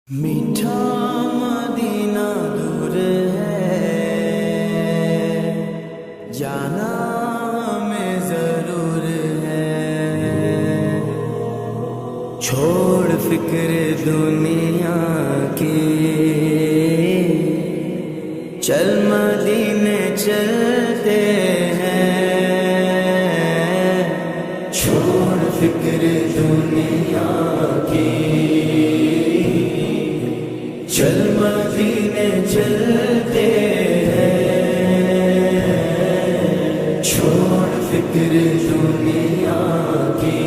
میٹھا مدینہ دور ہے، جانا ہمیں ضرور ہے، چھوڑ فکر دنیا کی، چل مدینے چلتے ہیں، چھوڑ فکر دنیا کی، چل مدینے چلتے ہیں، چھوڑ فکر دنیا کی،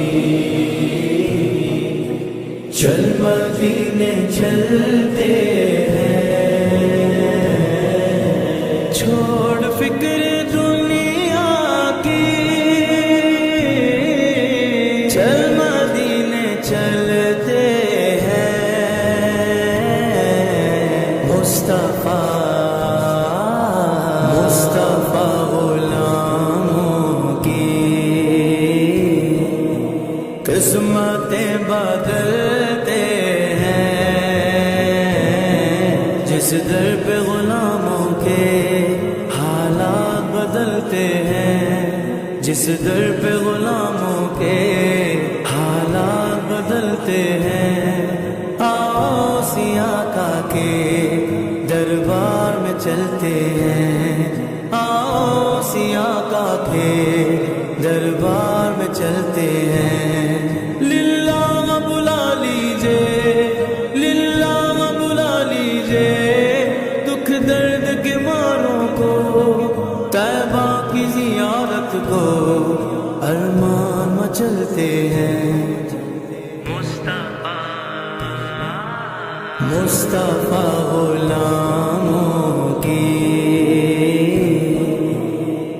چل مدینے چلتے ہیں، چھوڑ فکر دنیا کی، چل مدینے چلتے مصطفیٰ غلاموں کی قسمتیں بدلتے ہیں، جس در پہ غلاموں کے حالات بدلتے ہیں، جس در پہ غلاموں کے حالات بدلتے ہیں، آؤ سیاقہ کے دربار میں چلتے ہیں، آؤ سیاقہ کے دربار میں چلتے ہیں، للہ بلا لیجئے، للہ بلا لیجئے، دکھ درد کے ماروں کو، طیبہ کی زیارت کو، ارمان مچلتے ہیں، مصطفیٰ غلاموں کی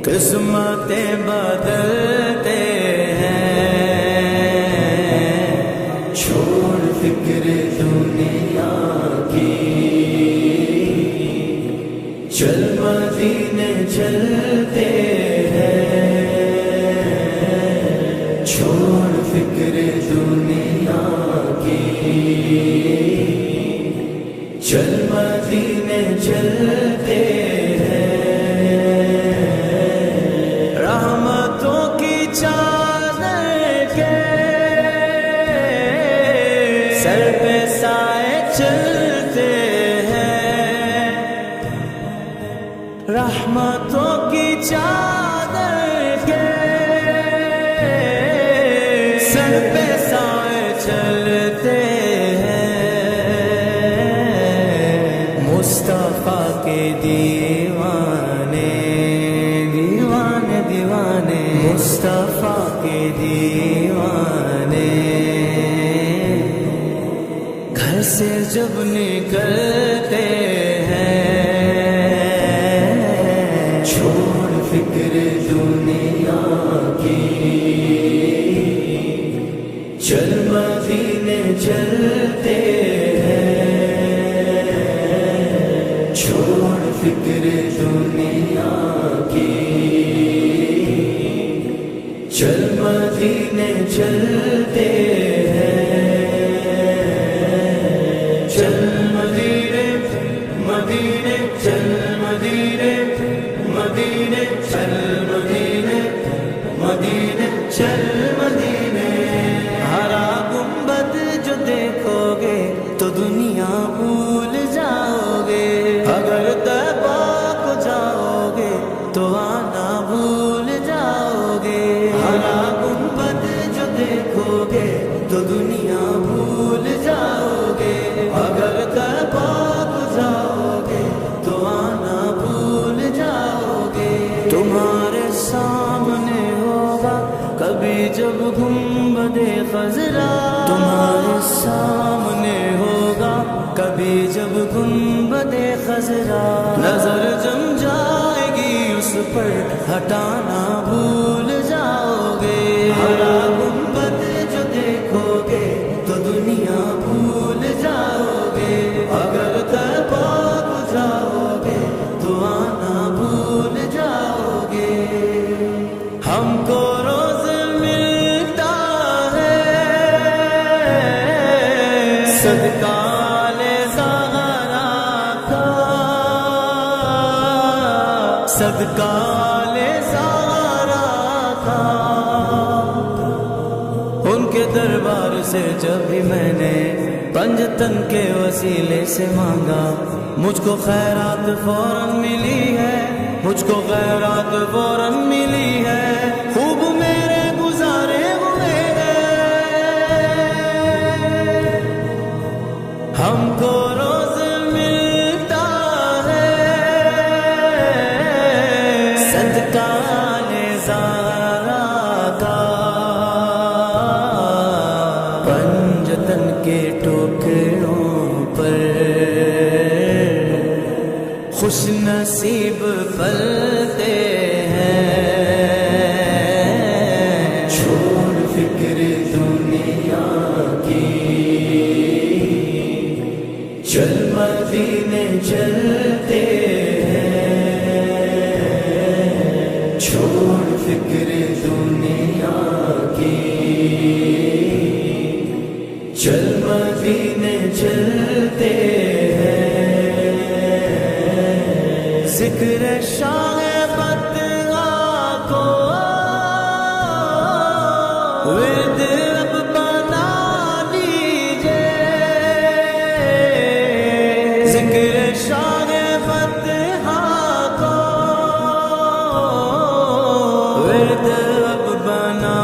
قسمتیں بدلتے ہیں، چھوڑ فکر دنیا کی، چل مدینے چلتے ہیں، چھوڑ فکر دنیا کی، چل مدینے چلتے ہیں، رحمتوں کی چادر کے سر پہ سائے چلتے ہیں، رحمتوں کی چادر کے سر پہ سائے چلتے ہیں، مصطفیٰ کے دیوانے دیوانے دیوانے، مصطفیٰ کے دیوانے، گھر سے جب نکلتے ہیں، چھوڑ فکر دنیا کی، چل مدینے چلتے ہیں، چھوڑ فکر دنیا کی، چل مدینے چلتے ہیں، چل مدینے مدینے، چل مدینے مدینے، چل مدینے مدینے، چل مدینے، ہرا گنبد جو دیکھو گے تو دنیا بھول جاؤ گے، اگر طیبہ کو جاؤ گے تو آنا بھول جاؤ گے، ہرا گنبد جو دیکھو گے تو دنیا بھول جاؤ گے، اگر طیبہ کو جاؤ گے تو آنا بھول جاؤ گے، تمہارے سامنے ہوگا کبھی جب گنبد خضرا، تمہارے سامنے ہوگا کبھی جب گنبد خضرا، نظر جم جائے گی اس پر ہٹانا بھول جاؤ گے، ہرا گنبد جو دیکھو گے تو دنیا بھول جاؤ گے، اگر طیبہ کو جاؤ گے تو آنا بھول جاؤ گے، ہم کو روز ملتا ہے صدقہ لے صدقہ لے زہرا کا، ان کے دربار سے جب بھی میں نے پنجتن کے وسیلے سے مانگا، مجھ کو خیرات فوراً ملی ہے، مجھ کو خیرات فوراً ملی ہے، خوب میرے گزارے ہوئے ہیں، ہم کو روز ملتا ہے صدقہ لے زہرا کا، پنجتن کے ٹوکروں پر خوش نصیب پلتے ہیں، چھوڑ فکر دنیا کی، چل مدینے چلتے ہیں، چھوڑ فکر دنیا کی، چل مدینے چلتے ہیں، ذکر شاہ بدعا کو ورد اب بنا لیجئے، ذکر شاہ بدعا کو ورد اب بنا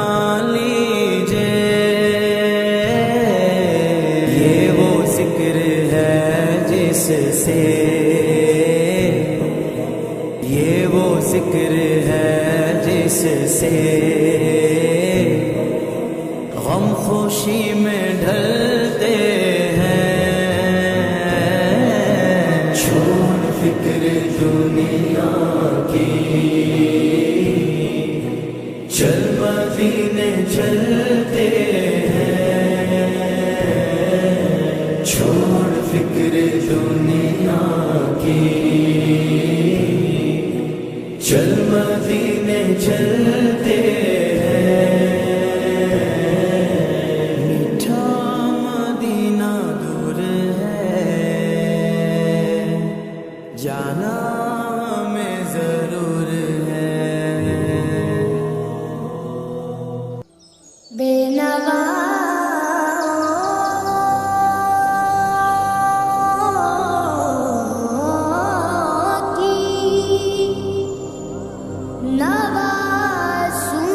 لیجئے، یہ وہ ذکر ہے جس سے، یہ وہ ذکر ہے جس سے غم خوشی میں ڈھلتے ہیں، چھوڑ فکر دنیا کی، چل مدینے چلتے ہیں، چھوڑ فکر دنیا کی، چل مدینے چلتے ہیں، میٹھا مدینہ دور ہے، جانا ہمیں ضرور ہے، بے نوا نوازوں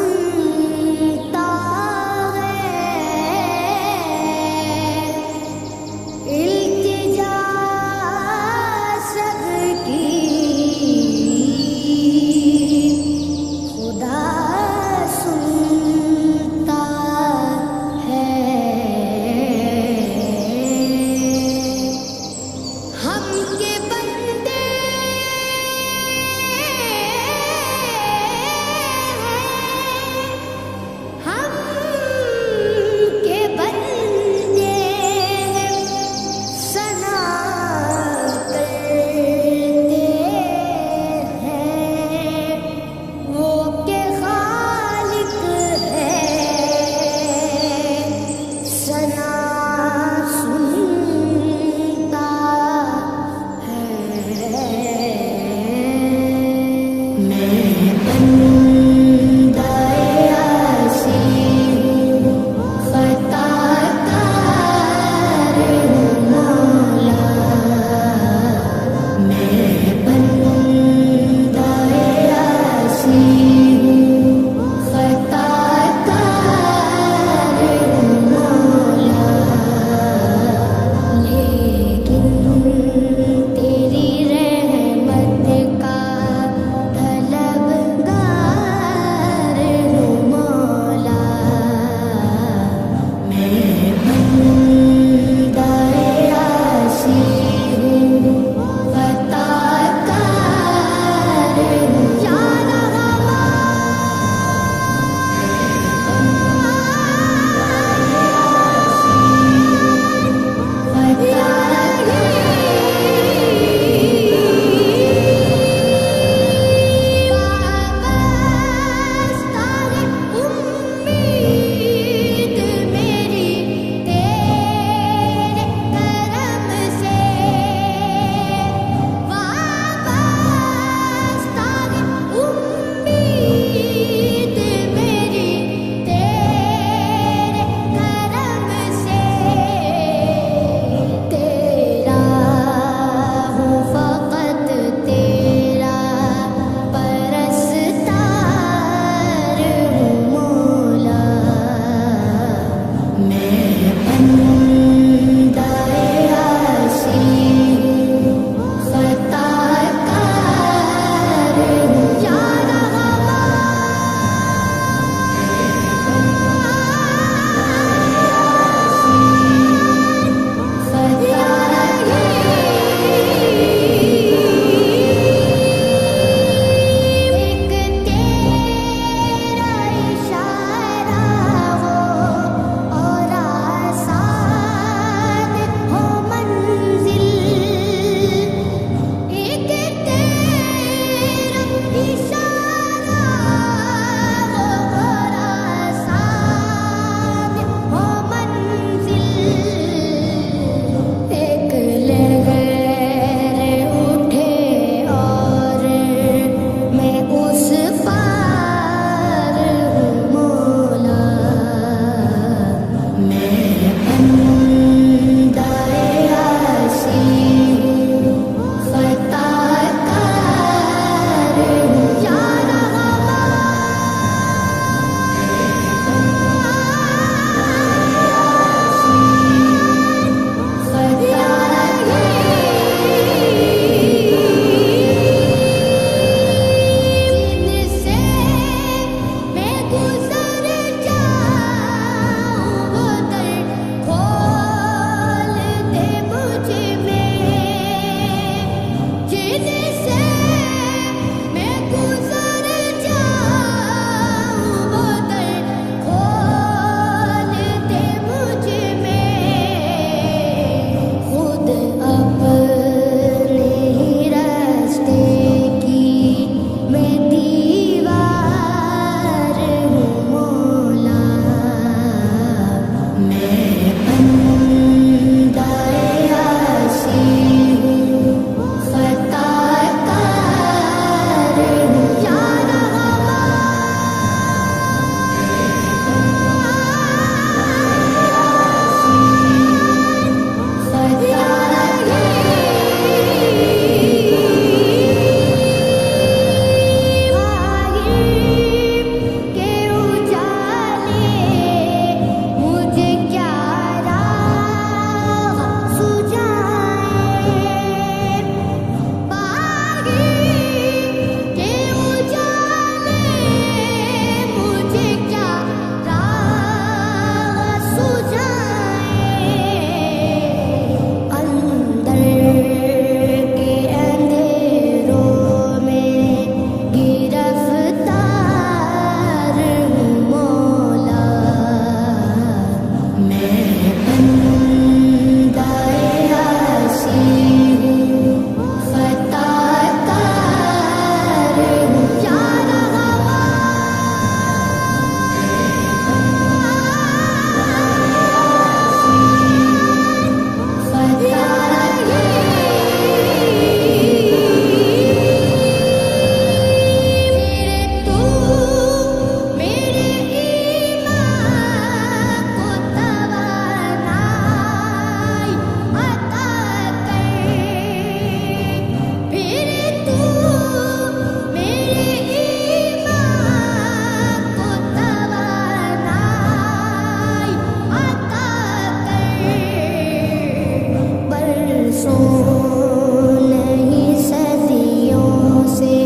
رسول ہی صدیوں سے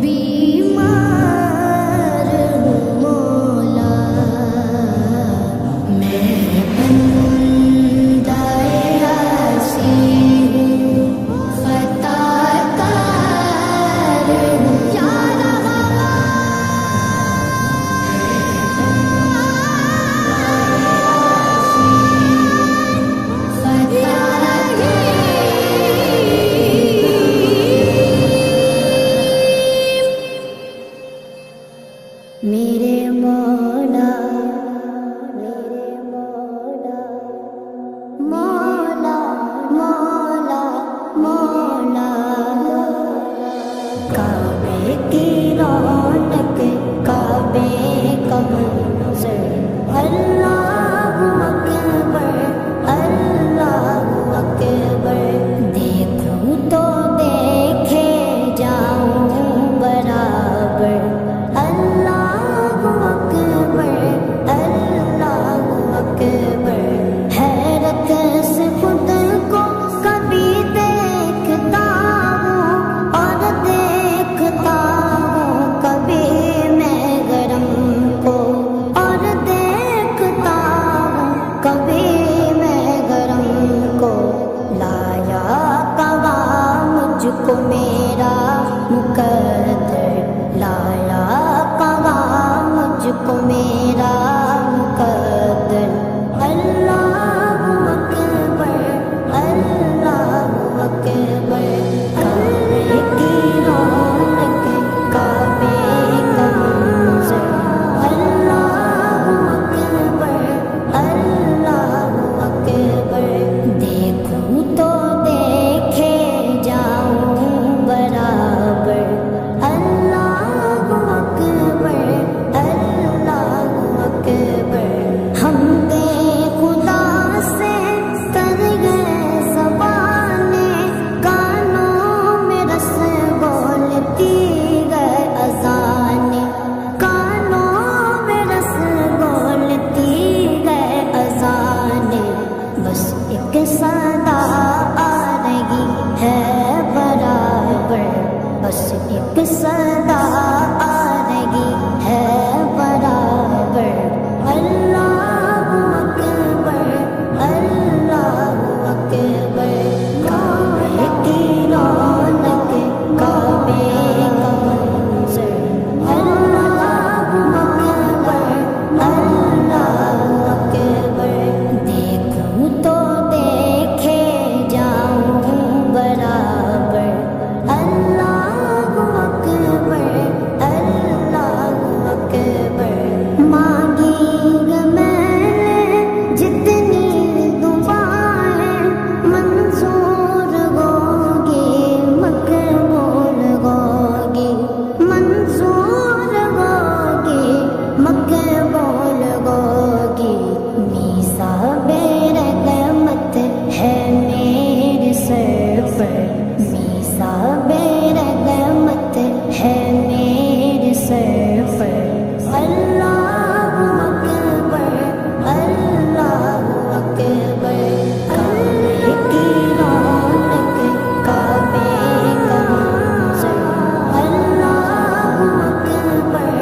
بیمار ہوں مولا، میں بندہ عاصی ہوں، خطا کار ہوں یا میرے مولا، میرے مولا، مولا مولا مولا، کعبے کی رونق، کعبے کا منظر، اللہ اکبر، اللہ اکبر، دیکھوں تو دیکھے جاؤں برابر، اللہ اکبر، اللہ اکبر، حیرت سے خود کو کبھی دیکھتا ہوں اور دیکھتا ہوں کبھی میں گرم کو، اور دیکھتا ہوں کبھی میں گرم کو، لایا قوام مجھ کو میرا مقدر، لایا قوام مجھ کو میرا مقدر، اللہ اکبر، اللہ اکبر، کعبے کی رونق، کعبے کا منظر، اللہ اکبر، اللہ اکبر، دیکھوں تو دیکھے جاؤں برابر، اللہ اکبر، اللہ اکبر، ہم دے خدا سے کر گئے زبانیں، کانوں میں رس بولتی گئے اذانیں، کانوں میں رس بولتی گئے اذانیں، بس ایک صدا آ رہی ہے برابر، بس ایک صدا آ رہی ہے برابر، اللہ اکبر، اللہ اکبر، کعبے کی رونق، کعبے کا منظر، اللہ اکبر، اللہ اکبر، دیکھوں تو دیکھے جاؤں برابر، اللہ اکبر، اللہ اکبر، مانگی میں نے جتنی دعائیں منظور ہوگی، مقبول ہوگی، منظور ہوگی، مقبول ہوگی، میثاق رحمت ہے میرے سر پر، میثاق رحمت ہے میرے سر پر، اللہ اکبر، اللہ اکبر، کعبے کی رونق، کعبے کا منظر، اللہ اکبر،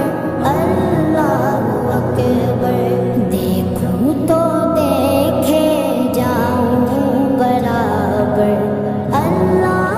اللہ اکبر، دیکھوں تو دیکھے جاؤں برابر، اللہ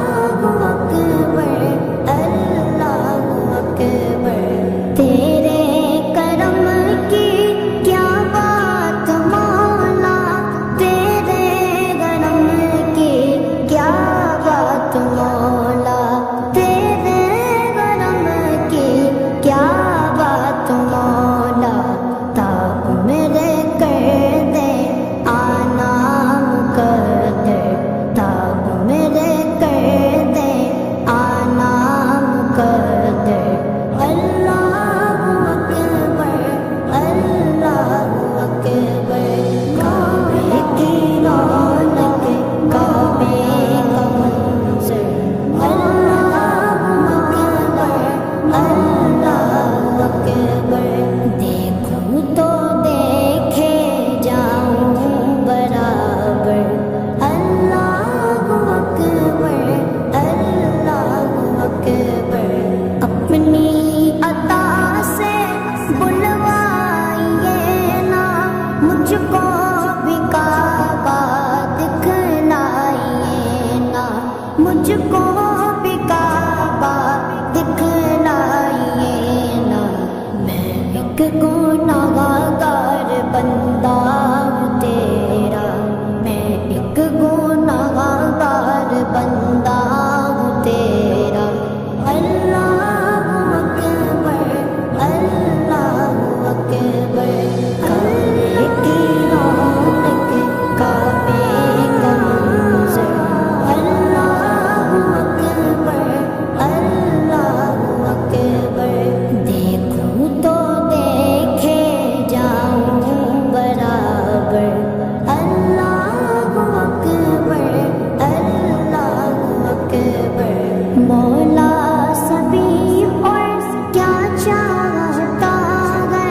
گنہگار بندہ ہوں تیرا، میں ایک گنہگار بندہ ہوں تیرا۔ اللہ اکبر اللہ اکبر، کعبے کی رونق کعبے کا منظر، اللہ اکبر اللہ اکبر، دیکھوں تو دیکھے جاؤں برابر، اللہ اکبر اللہ اکبر۔ مولا سبھی اور کیا چاہتا ہے،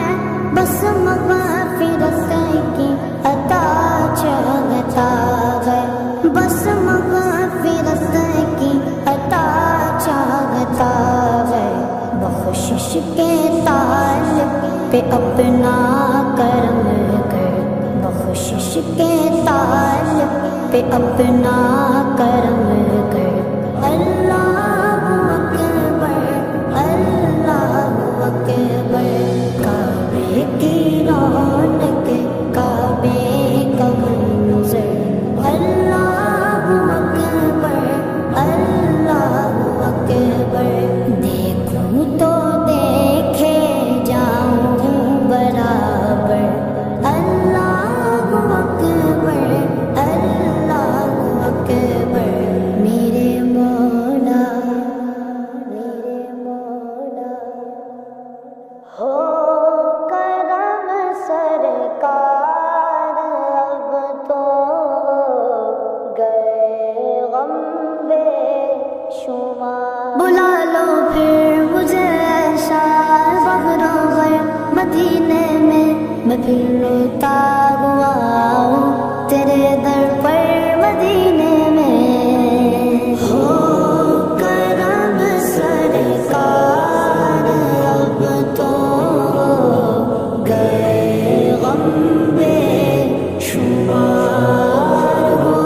بس مغفرت کی عطا چاہتا ہے، بس مغفرت کی عطا چاہتا ہے۔ بخشش کے طالب پہ اپنا کرم کر، بخشش کے طالب پہ اپنا کرم کر۔ اللہ اکبر اللہ اکبر، کعبے کی رونق کعبے کا منظر، اللہ اکبر اللہ اکبر، دیکھوں تو دیکھے جاؤں برابر، اللہ اکبر اللہ اکبر۔ میرے مولا ہو کرم سرکار، اب تو گئے غم بے شمار، بلا لو پھر مجھے شار بغرور مدینے میں پھر روتا ہوا ہوں تیرے در پر مدینے میں۔ ہو کرم سرکار، اب تو گئے غم بے شمار، ہو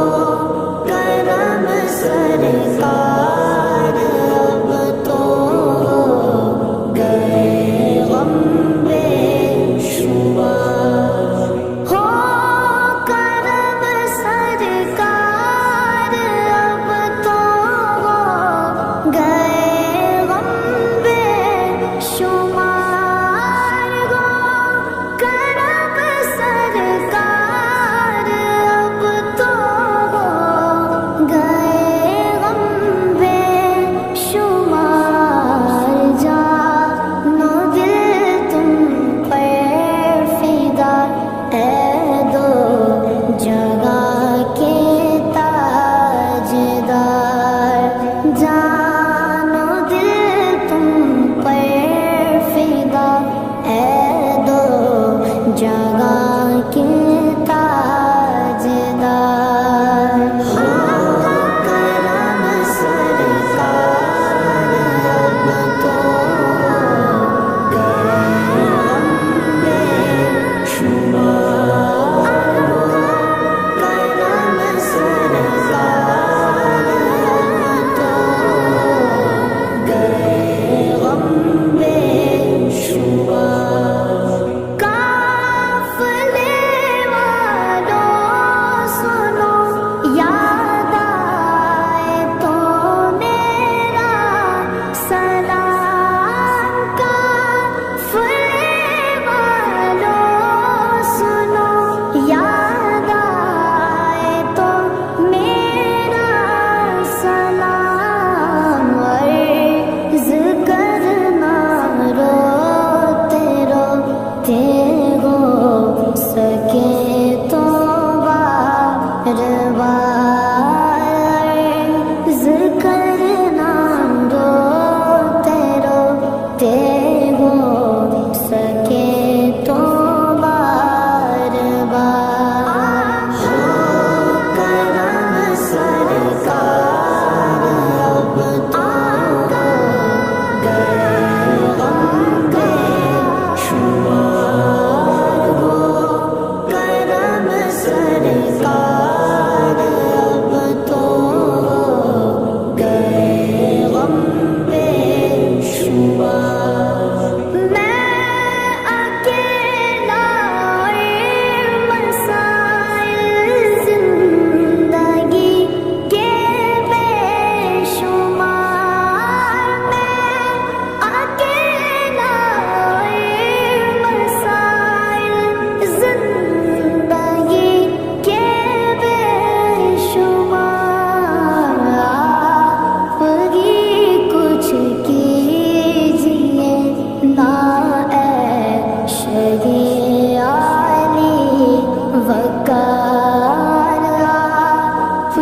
کرم سرکار، اب تو گئے غم بے شمار، ہو کرم سرکار، اب تو گئے غم بے شمار، ہو کرم سرکار، اب تو گئے غم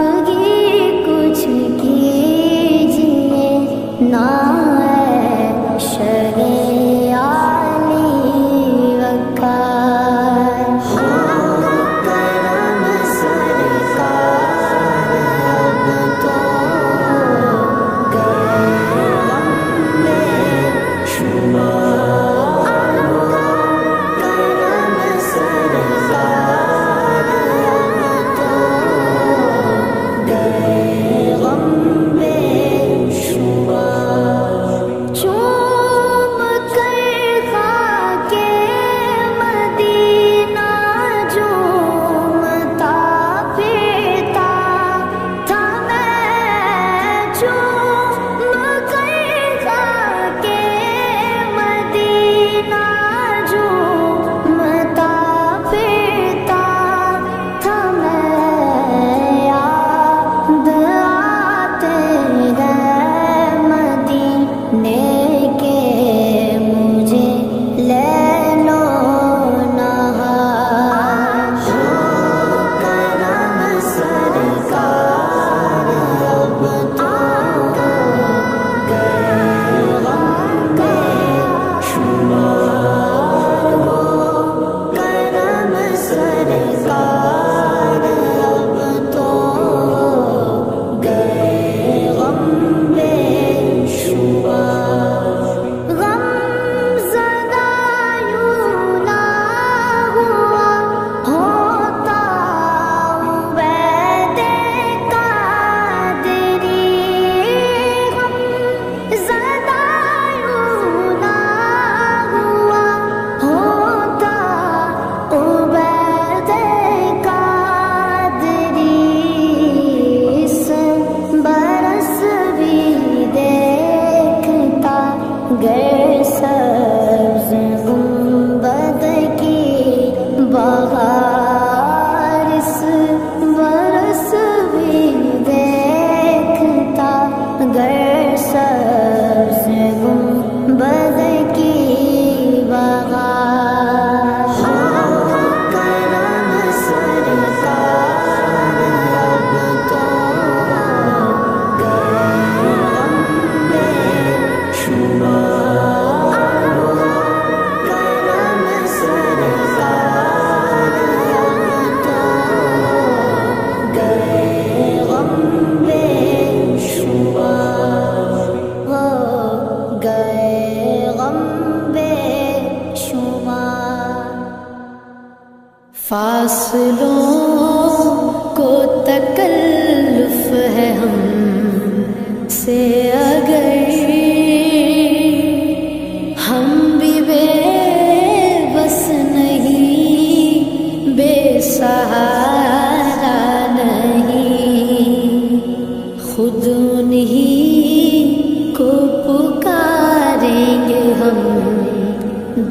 سادگی کچھ کیجیے نا فاصلوں کو تکلف ہے ہم سے اگر ہم بھی بے بس نہیں، بے سہارا نہیں، خود انہیں کو پکاریں گے ہم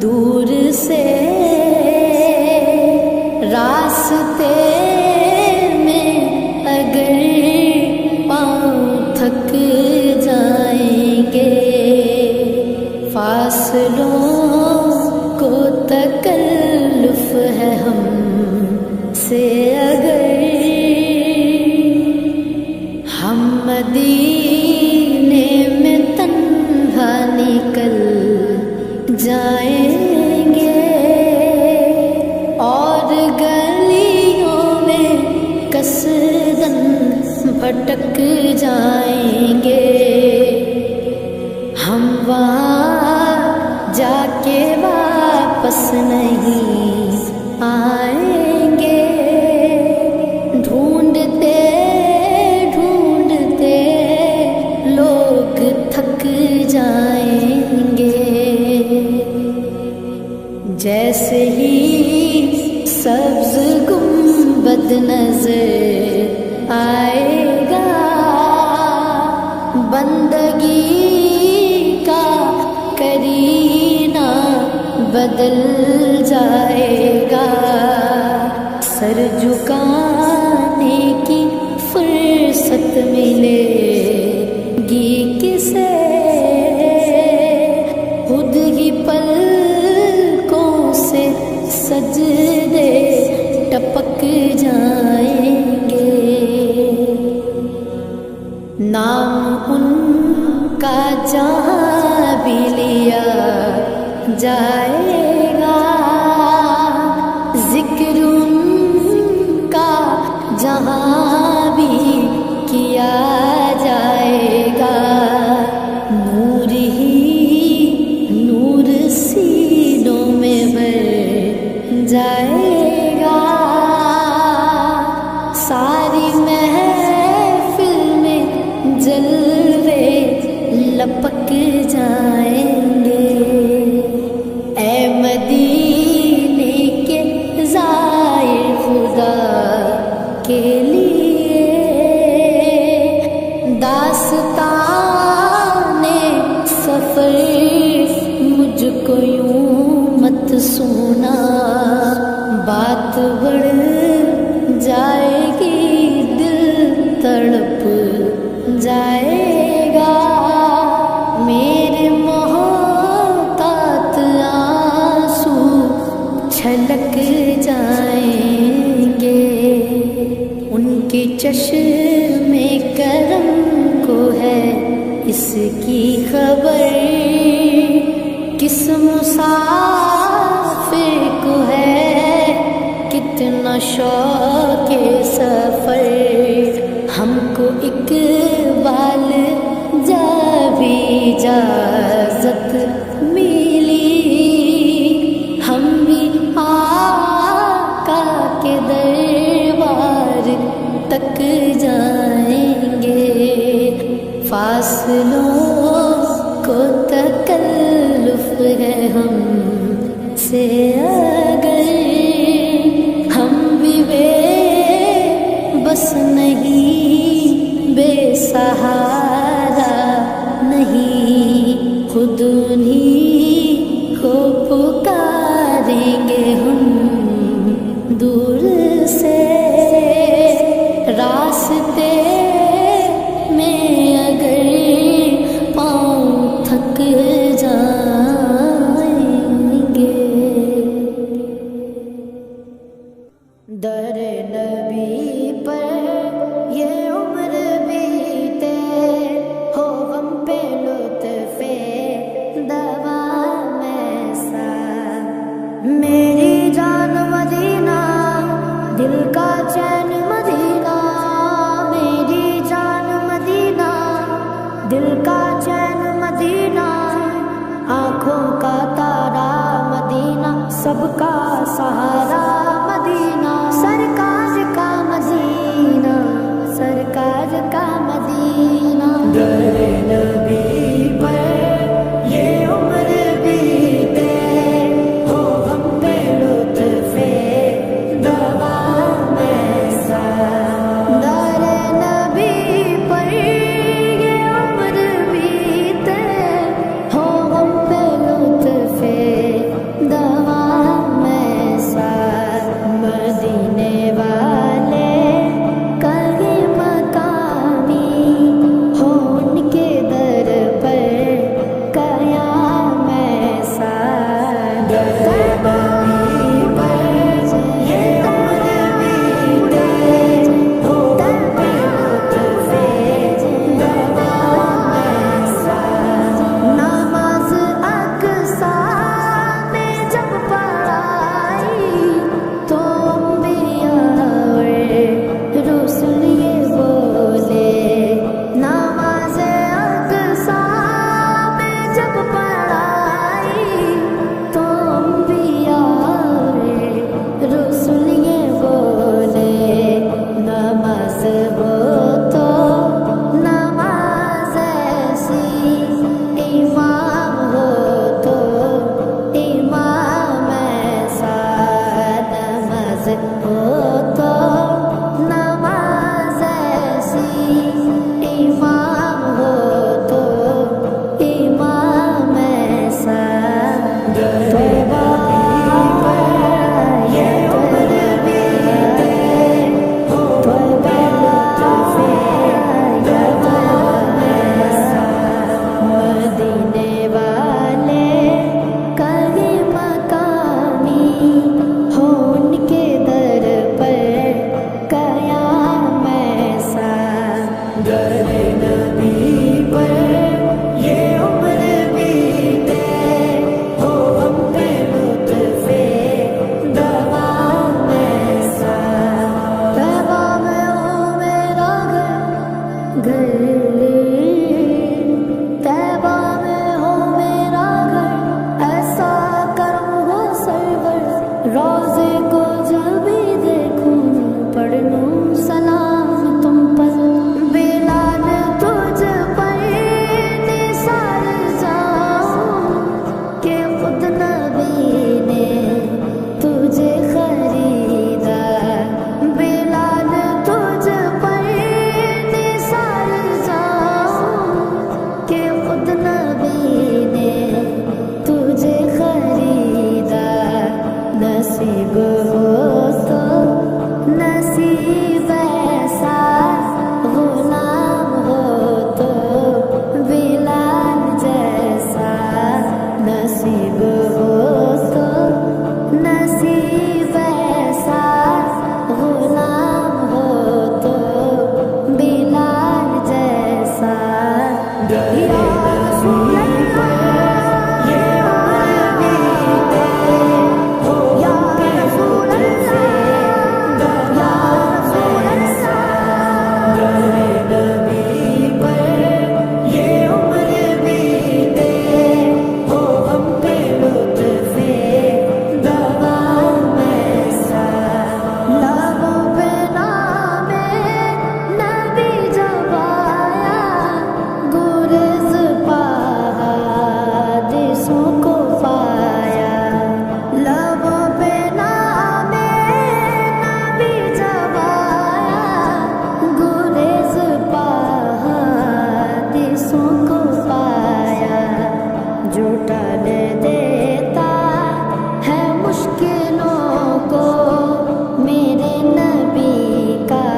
دور سے، راستے میں اگر پاؤں تھک جائیں گے، فاصلوں کو تکلف ہے ہم سے اگر ہم مدینے میں تنہا نکل جائیں گے اور گلیوں میں قصداً بھٹک جائیں گے، ہم وہاں جا کے واپس نہیں آئیں گے، ڈھونڈتے ڈھونڈتے لوگ تھک جائیں گے، جیسے ہی سبز گنبد نظر آئے گا، بندگی کا کرینہ بدل جائے گا، سر جھکانے کی فرصت ملے گی کسے، خود ہی پلکوں سے سجدے ٹپک جائیں گے۔ نام ان کا جہاں بھی لیا جائے گا، ذکر ان کا جہاں بھی کیا جائے گا، نور ہی نور سینوں میں بھر جائے گا، ساری محفل میں جلوے لپک جائیں گے، اے مدینے کے زائر خدا کے لیے داستان سفر مجھ کو یوں مت سونا، بات بڑھ جائے گی دل تڑپ جائے گا، میرے محتاط آنسو چھلک جائیں گے، ان کے چشم کرم کو ہے اس کی خبر، کس مسافر کو ہے کتنا شوق سفر، ہم کو اقبال جب اجازت ملی، ہم بھی آقا کے دربار تک جائیں گے، فاصلوں کو تکلف ہے ہم سے اگر، ہم بھی بے بس نہیں، بے سہارا نہیں، خود انہی کو پکاریں گے ہم دور سے، راستے میں اگر پاؤں تھک جائیں گے، در نبی پر یہ عمر بیتے، ہو غم پہ لطف دوام ایسا، میری جان مدینہ دل کا چین مدینہ، میری جان مدینہ دل کا چین مدینہ، آنکھوں کا تارا مدینہ، سب کا سہارا مدینہ، سرکار کا مدینہ، سرکار کا مدینہ، در نبی پر یہ عمر بیتے، ہو ہم پہ لطف دوام ایسا، در نبی پر یہ عمر بیتے، ہو ہم پہ لطف دوام ایسا، مدینے والے کہیں مقامی ہو ان کے در پر قیام ایسا، در نبی پر یہ عمر بیتے، ہو ہم پہ لطف دوام ایسا، نماز اقصیٰ میں جب پڑھائی تو انبیاء اور رسول یہ بولے، نماز اقصیٰ میں جب پڑھائی تو انبیاء اور رسول یہ بولے، نماز ہو تو نماز ایسی، امام ہو تو امام ایسا، نماز ہو تو نماز ایسی، امام ہو تو امام ایسا، توبہ یہ عمر بیتے، توبہ لطف دوام ایسا، مدینے والے کہیں مقامی ہو ان کے در پر قیام ایسا، در گھر طیبہ میں ہو میرا گھر، ایسا کرم ہو سرور، روزے کو جب بھی دیکھوں پڑھ لوں سلام تم پر، بلال تجھ پر نثار جاؤں کہ خود نبی نے تجھے خریدا، بلال تجھ پر نثار جاؤں کہ خود نبی نے تجھے خریدا، نصیب ہو تو نصیب ایسا غلام ہو تو بلال جیسا، نصیب ہو تو نصیب ایسا غلام ہو تو بلال جیسا، یا رسول اللہ یہ عمر بیتے ہو، یا رسول اللہ یا رسول اللہ، نبی پر یہ عمر بیتے ہو، ہم پہ لطف دوام ایسا، لبوں پہ نام نبی جب آیا، گریز حادثوں کو پایا، لبوں پہ نام نبی جب آیا، گریز حادثوں کو پایا، جو ٹال دیتا ہے مشکلوں کو، میرے نبی کا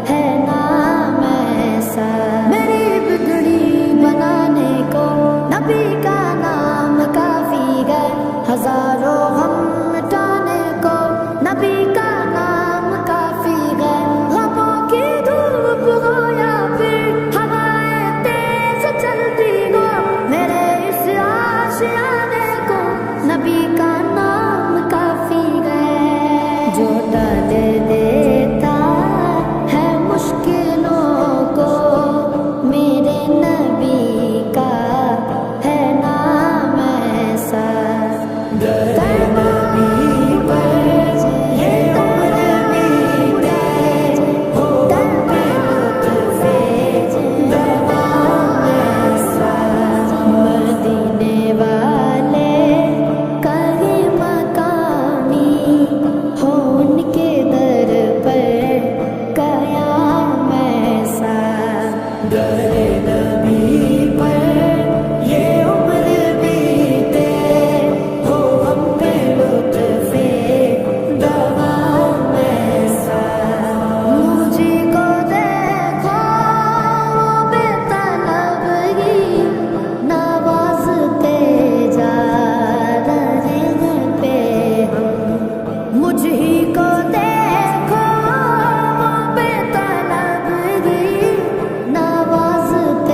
ہے نام ایسا، میری بگڑی بنانے کو نبی کا نام کافی ہے، ہزاروں غم مٹانے کو نبی کا نام کافی ہے، غموں کی دھوپ ہو یا پھر ہوائیں تیز چلتی ہو، میرے اس آشیانے کو نبی کا نام کافی ہے، جو ڈال دیتا ہے مشکلوں کو، میرے نبی کا ہے نام ایسا، نبی پر یہ عمر بیتے ہو، ہم پہ لطف دوام ایسا، مدینے والے کہیں مقامی ہو، ان کے در پر قیام ایسا، نبی پر یہ عمر بیتے ہو، ہم پہ لطف دوام ایسا، مجھے کو دیکھو بے طلبگی نوازتے جا رہے ہیں پہ ہم، مجھ ہی کو دیکھو بے طلبگی نوازتے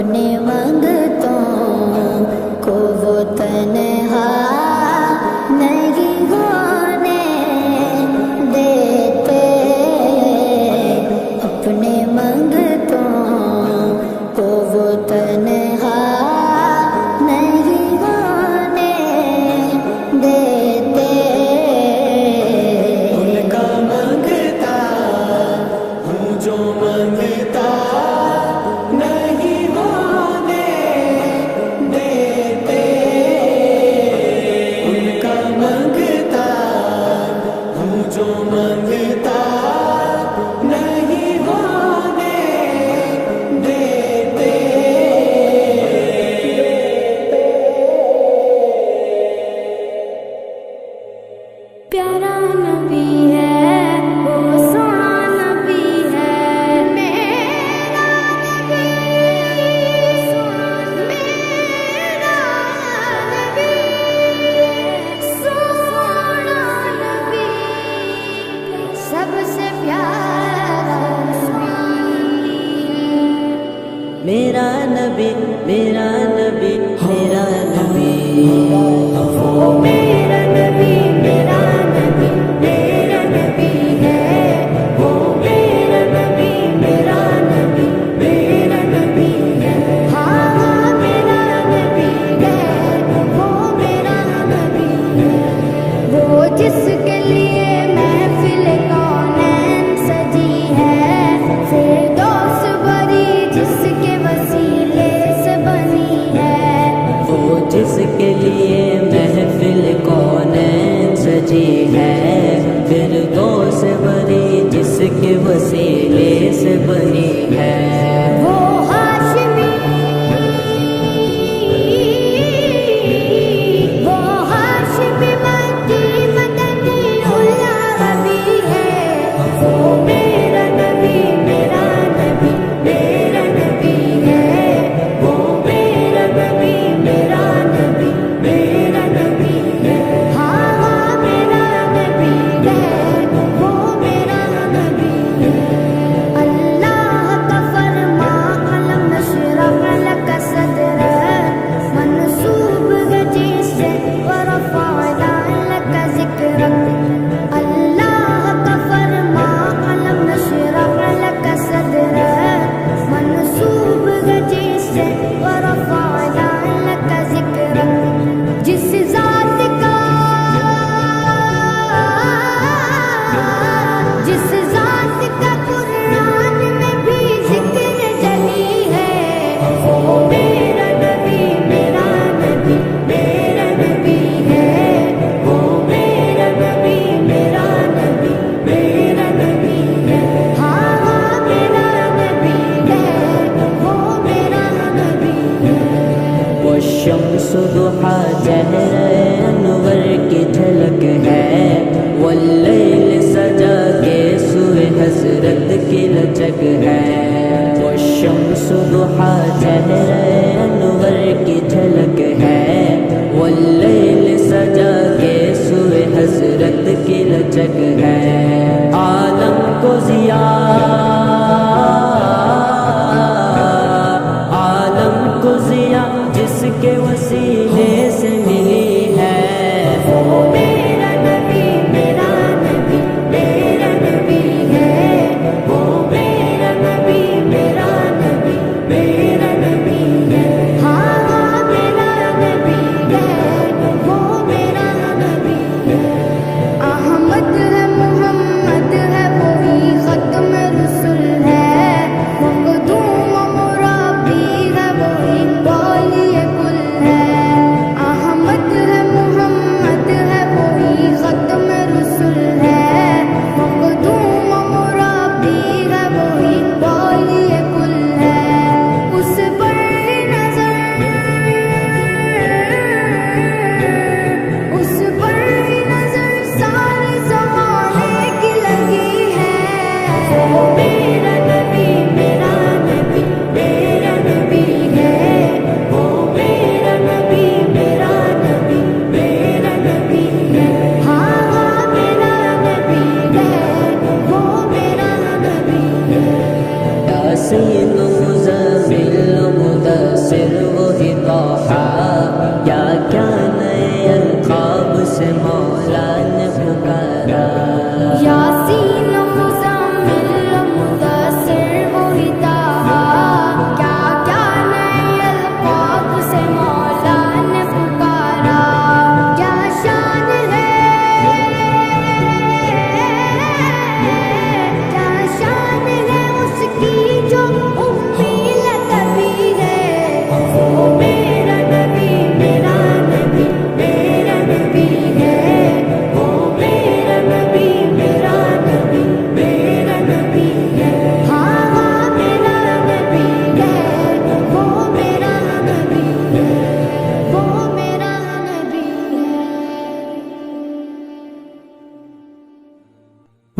اپنے منگتوں کو وہ تنہا نہیں ہونے دیتے، اپنے منگتوں کو وہ تنہا نہیں ہونے دیتے۔ ان کا منگتا ہوں جو منگتا نہیں ہونے دیتے، ان کا منگتا ہوں جو منگتا نہیں ہونے دیتے۔ پیارا نبی ہے وہ سونا نبی ہے، میرا نبی میرا نبی سونا نبی، سب سے پیارا نبی، میرا نبی میرا نبی میرا نبی، وہ میرا نبی میرا نبی میرا نبی ہے، وہ میرا نبی میرا نبی میرا نبی ہے، ہاں ہاں میرا نبی ہے، وہ میرا نبی ہے، وہ جس کے لیے محفل کونین سجی ہے، فردوس بری جس کے وسیلے سے بنی ہے، وہ جس کے لیے محفل کونین سجی ہے، فردوس بری جس کے وسیلے سے بنی ہے، وہ ہاشمی مکی مدنی العربی ہے، وہ میرا نبی میرا نبی میرا نبی ہے، وہ میرا نبی میرا نبی میرا نبی ہے، ہاں ہاں میرا نبی ہے، وہ میرا نبی ہے، اللہ کا فرما قلم نشرح لک صدرک، منصوب گجی سے ورفعنا لک ذکرک، اللہ کا فرما قلم نشرح لک صدرک، منصوب گجی سے ورفعنا لک ذکرک، جس ذات کا قرآن میں بھی ذکر جلی ہے، وہ میرا نبی میرا نبی میرا نبی ہے، وہ میرا نبی میرا نبی میرا نبی ہے، ہاں ہاں میرا نبی ہے، وہ میرا نبی ہے، والشمس ضحا چہر انور کی جھلک ہے، واللیل سجا کے سوئے حضرت کی لچک ہے، والشمس ضحا چہر انور کی جھلک ہے، واللیل سجا کے سوئے حضرت کی لچک ہے، عالم کو عالم کو ضیا جس کے وسیلے سے ملی ہے، وہ میرا نبی میرا نبی میرا نبی ہے، وہ میرا نبی میرا نبی میرا نبی ہے، ہاں ہاں میرا نبی ہے، وہ میرا نبی ہے، احمد ہے محمد ہے وہی ختم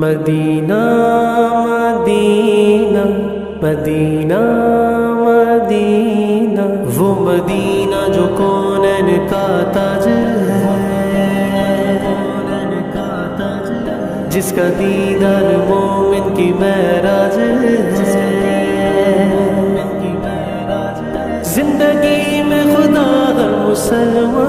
مدینہ مدینہ مدینہ مدینہ، وہ مدینہ جو کونین کا تاج ہے، جس کا دیدار مومن کی معراج ہے۔ زندگی میں خدا ہر مسلمان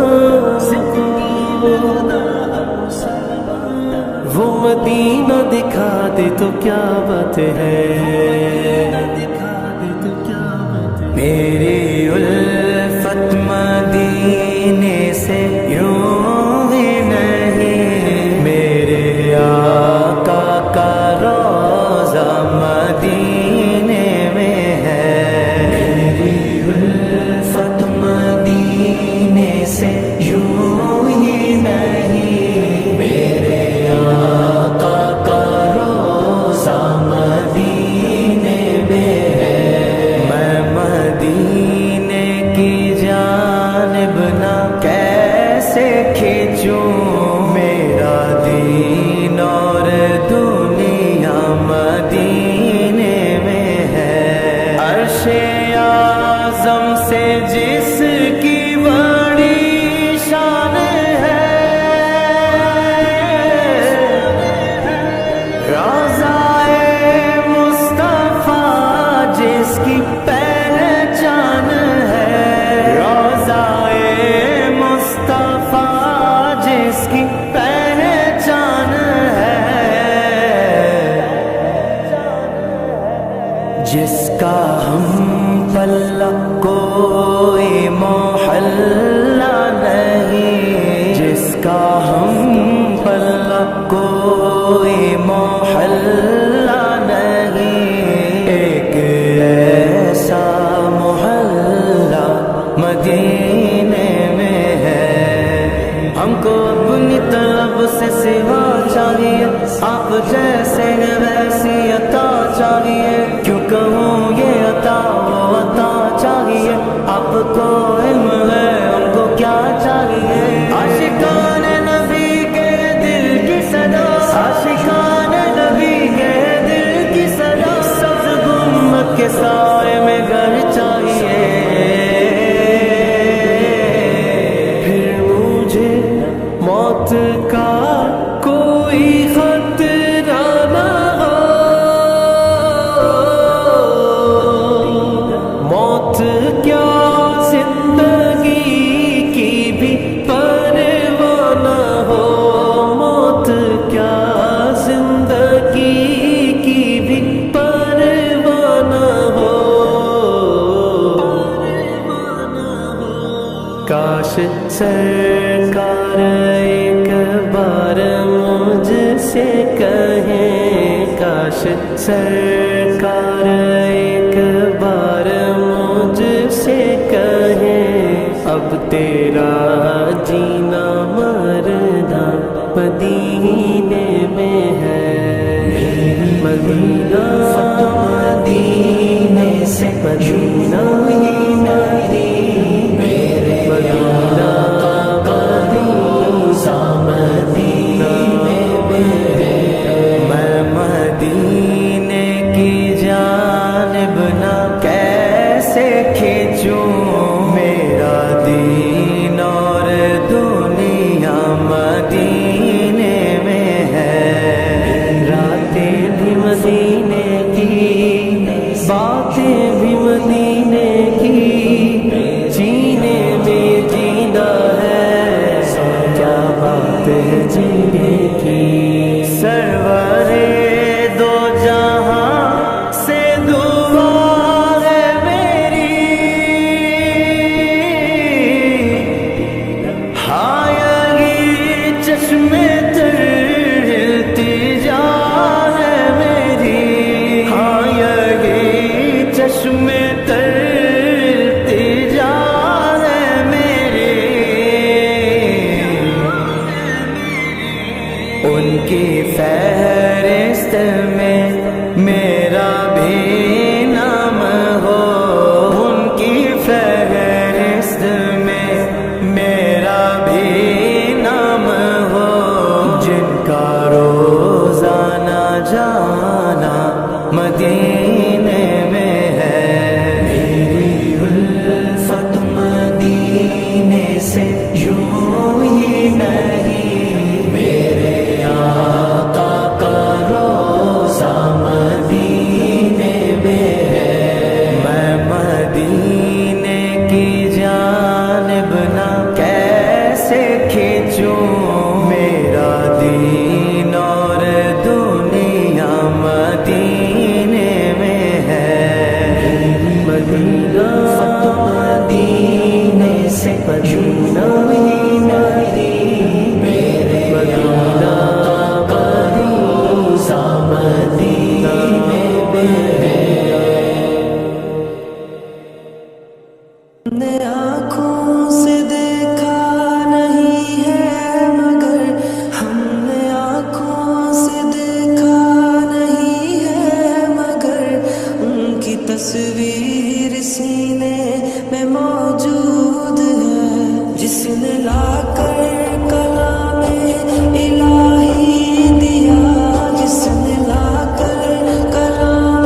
وہ مدینہ دکھا دے تو کیا بات ہے، میری الفت مدینے سے یوں ہی نہیں، میرے آقا کا روضہ مدینے میں ہے، میری الفت مدینے سے یوں ہی نہیں، میرے آقا کا روضہ مدینے میں ہے، میں مدینے کی جانب نہ کیسے کھینچوں، میرا دین اور دنیا مدینے میں ہے، عرش اعظم سے جس کی بڑی شان ہے، روضہ مصطفیٰ جس کی پہچان ہے، روضہ مصطفیٰ جس کی پہچان ہے، جس کا ہم پلہ کوئی محلہ نہیں، جس کا ہم پلہ کوئی محلہ نہیں، ایک ایسا محلہ مدینے میں ہے، ہم کو اپنی طرف سے سوا چاہیے، آپ جیسے ویسی عطا چاہیے، کیوں کہوں یہ عطا وہ عطا چاہیے، آپ کو علم ہے ہم کو کیا چاہیے، عاشقان نبی کے دل کی صدا، عاشقان نبی کے دل کی صدا، سبز گنبد کے سائے میں گھر چاہیے، پھر مجھے موت کا کوئی خطرہ نہ ہو، موت کیا زندگی کی بھی پرواہ نہ ہو، موت کیا زندگی کی بھی پرواہ نہ ہو، کاش سرکار ایک بار مجھ سے کہیں، کاش سرکار ایک بار مجھ سے کہیں، اب تیرا جینا مرنا مدینے میں ہے، مدینہ مدینے سے مدینہ مدینے کی جانب نہ کیسے کھینچوں، میرا دین اور دنیا مدینے میں ہے، راتیں بھی مدینے کی، باتیں بھی مدینے جانا مدینے میں ہے، میری الفت مدینے سے یوں ہی نہیں، میرے آقا کا روضہ مدینے میں ہے، میں مدینے کی جانب نہ کیسے کھینچوں، میرا دین اور دنیا مدینے میں ہے، مدینہ مدینے سے مدینہ ہی نہیں، میرے مدینہ کا روضہ مدینے میں ہے۔ نے آنکھوں سے دیکھا نہیں ہے مگر، ہم نے آنکھوں سے دیکھا نہیں ہے مگر، ان کی تصویر سینے میں موجود ہے، جس نے لا کر کلام الہی دیا، جس نے لا کر کلام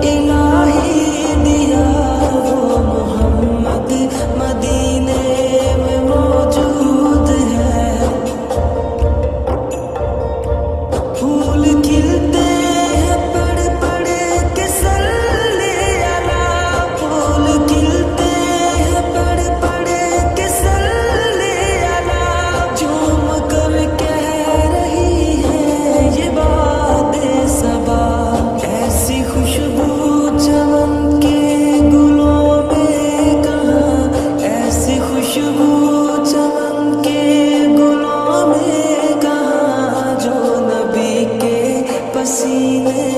الہی دیا، وہ محمد مدینے میں موجود ہے۔ پھول کھلتے ہیں پڑھ پڑھ کے صلی اللہ، پھول کھلتے ہیں پڑھ پڑھ کے صلی اللہ، جھوم کر کہہ رہی ہے یہ بات صبا، ایسی خوشبو چمن کے گلوں میں کہاں، ایسی خوشبو چمن کے گلوں میں کہاں، جو نبی کے پسینے